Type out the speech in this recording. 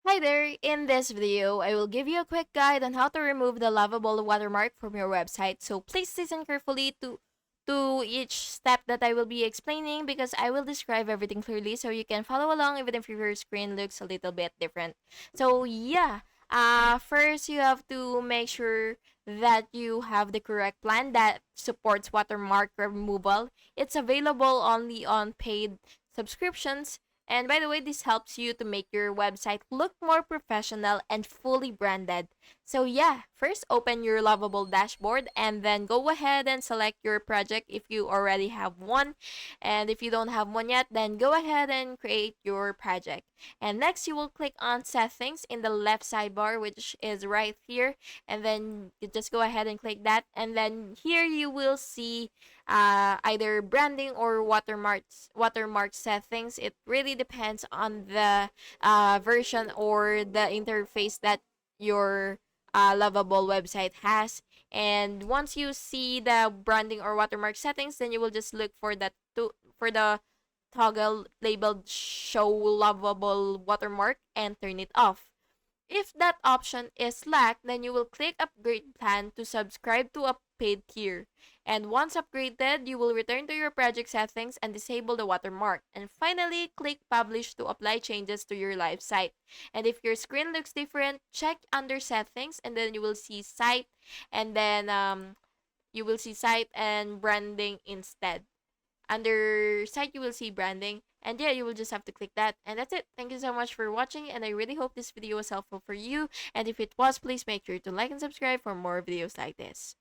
Hi there! In this video, I will give you a quick guide on how to remove the Lovable watermark from your website. So please listen carefully to each step that I will be explaining because I will describe everything clearly so you can follow along even if your screen looks a little bit different. So yeah, first you have to make sure that you have the correct plan that supports watermark removal. It's available only on paid subscriptions, and by the way, this helps you to make your website look more professional and fully branded. So yeah, first open your Lovable dashboard and then go ahead and select your project if you already have one. And if you don't have one yet, then go ahead and create your project. And next you will click on settings in the left sidebar, which is right here. And then you just go ahead and click that. And then here you will see either branding or watermark settings. It really depends on the version or the interface that your Lovable website has. And once you see the branding or watermark settings, then you will just look for for the toggle labeled show Lovable watermark and turn it off. If that option is lacked, then you will click Upgrade Plan to subscribe to a paid tier. And once upgraded, you will return to your project settings and disable the watermark. And finally, click Publish to apply changes to your live site. And if your screen looks different, check under Settings and then you will see Site, and then you will see Site and Branding instead. Under site, you will see branding. And yeah, you will just have to click that. And that's it. Thank you so much for watching. And I really hope this video was helpful for you. And if it was, please make sure to like and subscribe for more videos like this.